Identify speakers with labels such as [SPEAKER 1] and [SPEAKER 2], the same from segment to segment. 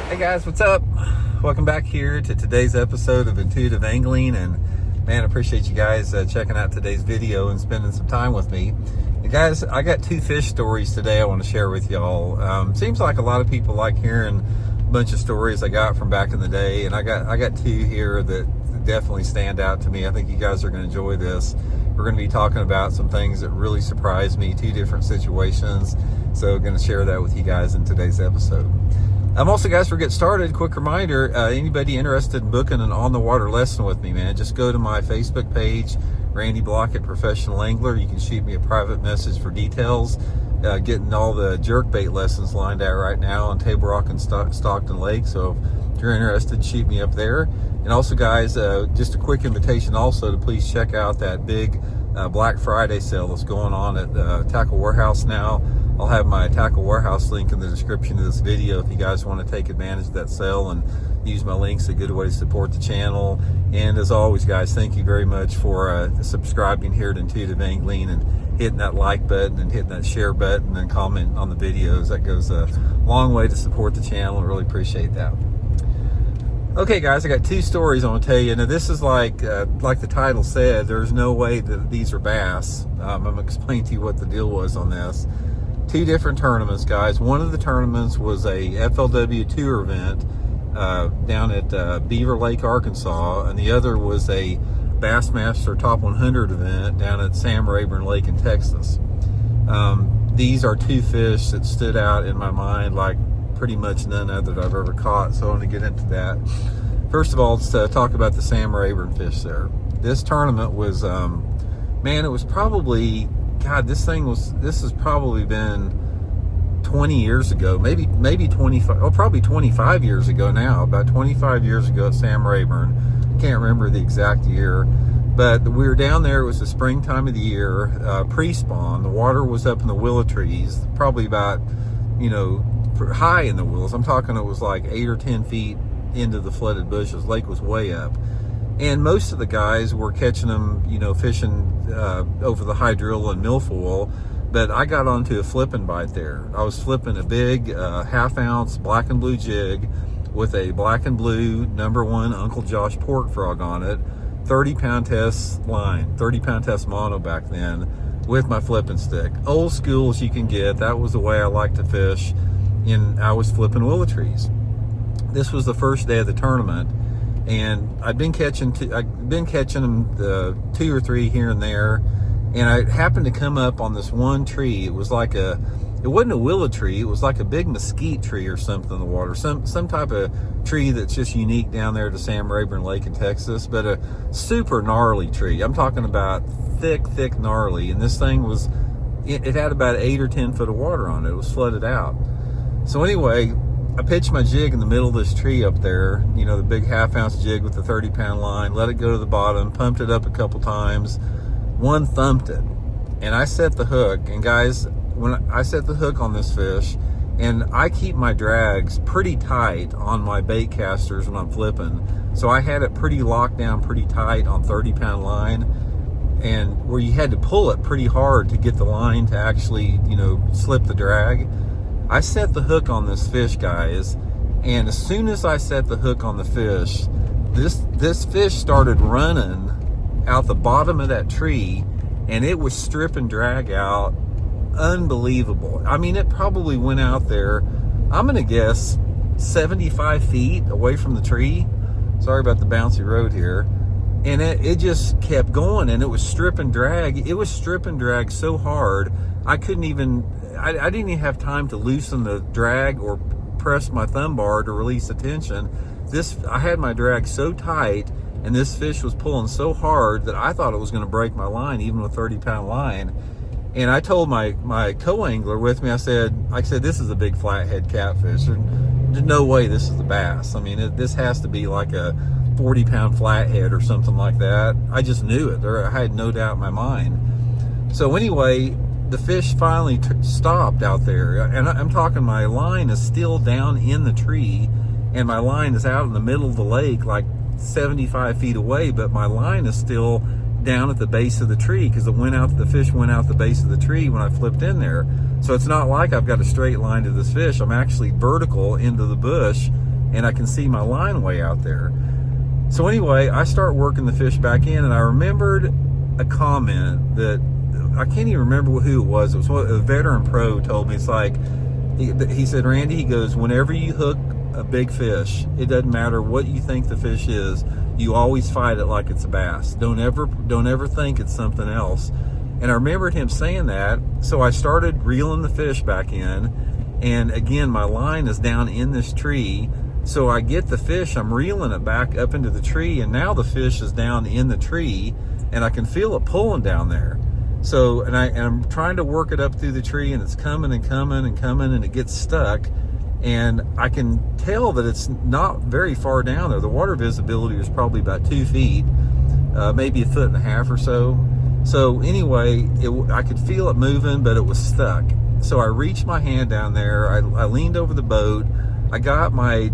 [SPEAKER 1] Hey guys, what's up? Welcome back here to today's episode of Intuitive Angling, and man, I appreciate you guys checking out today's video and spending some time with me. And guys, I got two fish stories today I want to share with y'all. Seems like a lot of people like hearing a bunch of stories I got from back in the day, and I got two here that definitely stand out to me. I think you guys are going to enjoy this. We're going to be talking about some things that really surprised me, two different situations, so I'm going to share that with you guys in today's episode. Also, guys, before we get started, quick reminder, anybody interested in booking an on-the-water lesson with me, man, just go to my Facebook page, Randy Blaukat Professional Angler. You can shoot me a private message for details. Getting all the jerkbait lessons lined out right now on Table Rock and Stockton Lake, so if you're interested, shoot me up there. And also, guys, just a quick invitation also to please check out that big Black Friday sale that's going on at Tackle Warehouse now. I'll have my Tackle Warehouse link in the description of this video if you guys want to take advantage of that sale and use my links. A good way to support the channel. And as always, guys, thank you very much for subscribing here to Intuitive Angling and hitting that like button and hitting that share button and comment on the videos. That goes a long way to support the channel. I really appreciate that. Okay, guys, I got two stories I want to tell you. Now, this is like the title said, there's no way that these are bass. I'm going to explain to you what the deal was on this. Two different tournaments, guys. One of the tournaments was a FLW tour event down at Beaver Lake, Arkansas, and the other was a Bassmaster Top 100 event down at Sam Rayburn Lake in Texas. These are two fish that stood out in my mind like pretty much none other that I've ever caught, so I want to get into that. First of all, let's talk about the Sam Rayburn fish there. This tournament was, man, it was probably, God, this has probably been 20 years ago, maybe 25, oh, probably 25 years ago now, about 25 years ago at Sam Rayburn. Can't remember the exact year, but we were down there. It was the springtime of the year, pre-spawn. The water was up in the willow trees, probably about, high in the willows. I'm talking it was like 8 or 10 feet into the flooded bushes. Lake was way up. And most of the guys were catching them, fishing over the hydrilla and milfoil, but I got onto a flipping bite there. I was flipping a big half-ounce black and blue jig with a black and blue #1 Uncle Josh pork frog on it, 30-pound test line, 30-pound test mono back then, with my flipping stick. Old school as you can get. That was the way I like to fish, and I was flipping willow trees. This was the first day of the tournament, and I've been catching them 2 or 3 here and there, and I happened to come up on this one tree. It was like it wasn't a willow tree, it was like a big mesquite tree or something in the water, some type of tree that's just unique down there to Sam Rayburn Lake in Texas, but a super gnarly tree. I'm talking about thick gnarly, and this thing was, it had about 8 or 10 foot of water on it. It was flooded out. So anyway, I pitched my jig in the middle of this tree up there, the big half-ounce jig with the 30-pound line, let it go to the bottom, pumped it up a couple times, one thumped it, and I set the hook. And guys, when I set the hook on this fish, and I keep my drags pretty tight on my bait casters when I'm flipping, so I had it pretty locked down pretty tight on 30-pound line, and where you had to pull it pretty hard to get the line to actually, slip the drag. I set the hook on this fish, guys, and as soon as I set the hook on the fish, this fish started running out the bottom of that tree, and it was stripping drag out. Unbelievable. I mean, it probably went out there, I'm gonna guess 75 feet away from the tree. Sorry about the bouncy road here. And it just kept going, and it was stripping drag. It was stripping drag so hard I couldn't even, I didn't even have time to loosen the drag or press my thumb bar to release the tension. I had my drag so tight, and this fish was pulling so hard that I thought it was going to break my line, even with 30-pound line. And I told my co-angler with me, I said, this is a big flathead catfish. There's no way this is a bass. I mean, this has to be like a 40-pound flathead or something like that. I just knew it. I had no doubt in my mind. So anyway, the fish finally stopped out there, and I'm talking, my line is still down in the tree, and my line is out in the middle of the lake like 75 feet away, but my line is still down at the base of the tree because the fish went out the base of the tree when I flipped in there. So it's not like I've got a straight line to this fish. I'm actually vertical into the bush and I can see my line way out there. So anyway, I start working the fish back in, and I remembered a comment that I can't even remember who it was. It was what a veteran pro told me. It's like, he said, Randy, he goes, whenever you hook a big fish, it doesn't matter what you think the fish is, you always fight it like it's a bass. Don't ever think it's something else. And I remembered him saying that, so I started reeling the fish back in, and again, my line is down in this tree, so I get the fish, I'm reeling it back up into the tree, and now the fish is down in the tree, and I can feel it pulling down there. So, and I'm trying to work it up through the tree, and it's coming and coming and coming, and it gets stuck, and I can tell that it's not very far down there. The water visibility is probably about 2 feet, maybe 1.5 feet or so. So anyway, I could feel it moving, but it was stuck. So I reached my hand down there, I leaned over the boat, I got my,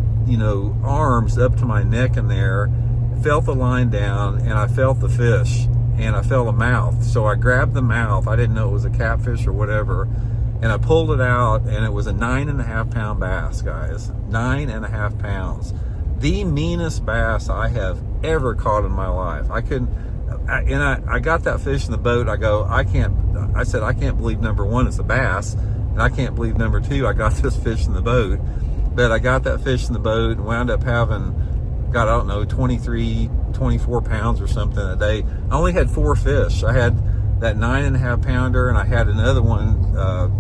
[SPEAKER 1] arms up to my neck in there, felt the line down, and I felt the fish, and I felt a mouth. So I grabbed the mouth, I didn't know it was a catfish or whatever, and I pulled it out, and it was a 9.5 pound bass, guys. 9.5 pounds. The meanest bass I have ever caught in my life. I got that fish in the boat. I said, I can't believe, number one, it's a bass, and I can't believe, number two, I got this fish in the boat. But I got that fish in the boat and wound up having, God, I don't know, 23, 24 pounds or something a day. I only had 4 fish. I had that 9.5 pounder, and I had another one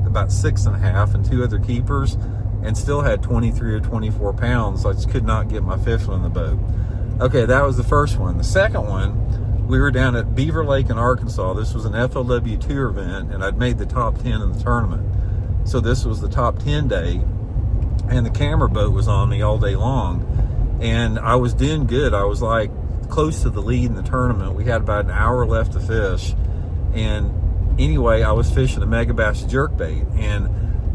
[SPEAKER 1] about 6.5, and 2 other keepers, and still had 23 or 24 pounds. I just could not get my fish on the boat. Okay, that was the first one. The second one, we were down at Beaver Lake in Arkansas. This was an FLW tour event, and I'd made the top 10 in the tournament. So this was the top 10 day, and the camera boat was on me all day long, and I was doing good. I was like close to the lead in the tournament. We had about an hour left to fish, and anyway, I was fishing a megabass jerkbait, and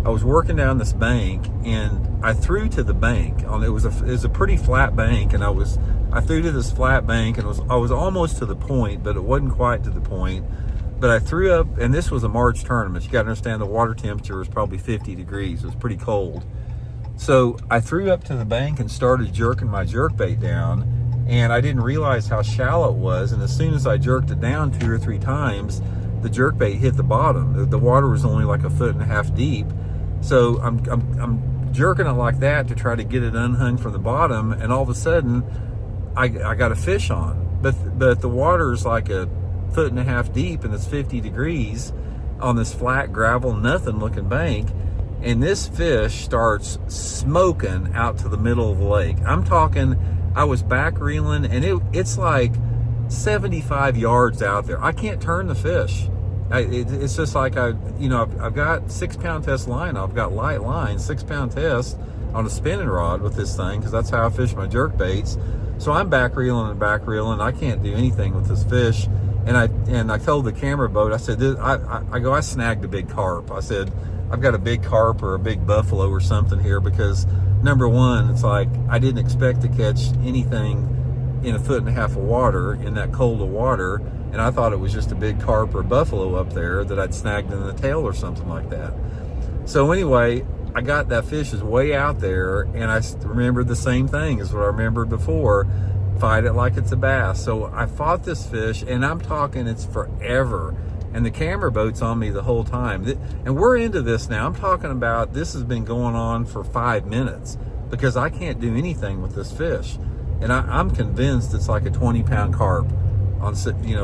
[SPEAKER 1] I was working down this bank, and I threw to the bank. It was a pretty flat bank, and I threw to this flat bank, and I was almost to the point, but it wasn't quite to the point. But I threw up, and this was a March tournament. You got to understand the water temperature was probably 50 degrees. It was pretty cold. So I threw up to the bank and started jerking my jerkbait down, and I didn't realize how shallow it was. And as soon as I jerked it down 2 or 3 times, the jerkbait hit the bottom. The water was only like 1.5 feet deep. So I'm jerking it like that to try to get it unhung from the bottom, and all of a sudden I got a fish on. But the water is like 1.5 feet deep, and it's 50 degrees on this flat gravel, nothing looking bank. And this fish starts smoking out to the middle of the lake. I'm talking, I was back reeling, and it's like 75 yards out there. I can't turn the fish. It's just like I've got 6 pound test line. I've got light line, 6 pound test on a spinning rod with this thing, because that's how I fish my jerk baits. So I'm back reeling. I can't do anything with this fish. And I told the camera boat, I said, I snagged a big carp. I said, I've got a big carp or a big buffalo or something here, because number one, it's like I didn't expect to catch anything in 1.5 feet of water, in that cold of water, and I thought it was just a big carp or buffalo up there that I'd snagged in the tail or something like that. So anyway, I got that fish is way out there, and I remembered the same thing as what I remembered before. Fight it like it's a bass. So I fought this fish, and I'm talking it's forever. And the camera boat's on me the whole time. And we're into this now. I'm talking about this has been going on for 5 minutes, because I can't do anything with this fish. And I'm convinced it's like a 20 pound carp on,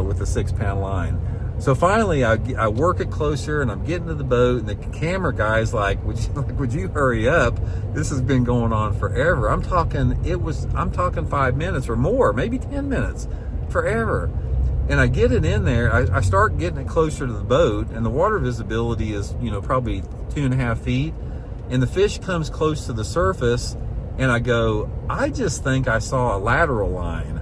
[SPEAKER 1] with a 6 pound line. So finally I work it closer, and I'm getting to the boat, and the camera guy's like, would you hurry up? This has been going on forever. I'm talking 5 minutes or more, maybe 10 minutes, forever. And I get it in there, I start getting it closer to the boat, and the water visibility is, probably 2.5 feet. And the fish comes close to the surface, and I go, I just think I saw a lateral line.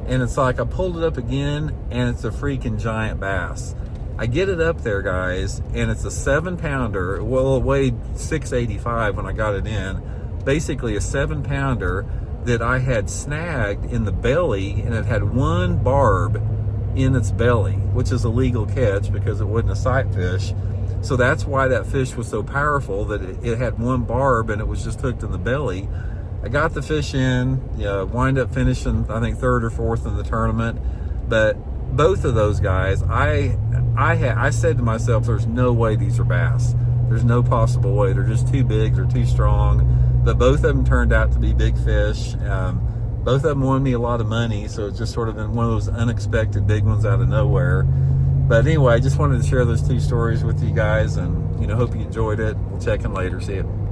[SPEAKER 1] And it's like, I pulled it up again, and it's a freaking giant bass. I get it up there, guys, and it's a 7 pounder. Well, it weighed 685 when I got it in. Basically a 7 pounder that I had snagged in the belly, and it had one barb in its belly, which is a legal catch because it wasn't a sight fish. So that's why that fish was so powerful, that it had one barb, and it was just hooked in the belly. I got the fish in, wind up finishing, I think, third or fourth in the tournament. But both of those guys, I said to myself, there's no way these are bass. There's no possible way. They're just too big. They're too strong. But both of them turned out to be big fish. Both of them won me a lot of money, so it's just sort of been one of those unexpected big ones out of nowhere. But anyway, I just wanted to share those two stories with you guys, and hope you enjoyed it. We'll check in later. See you.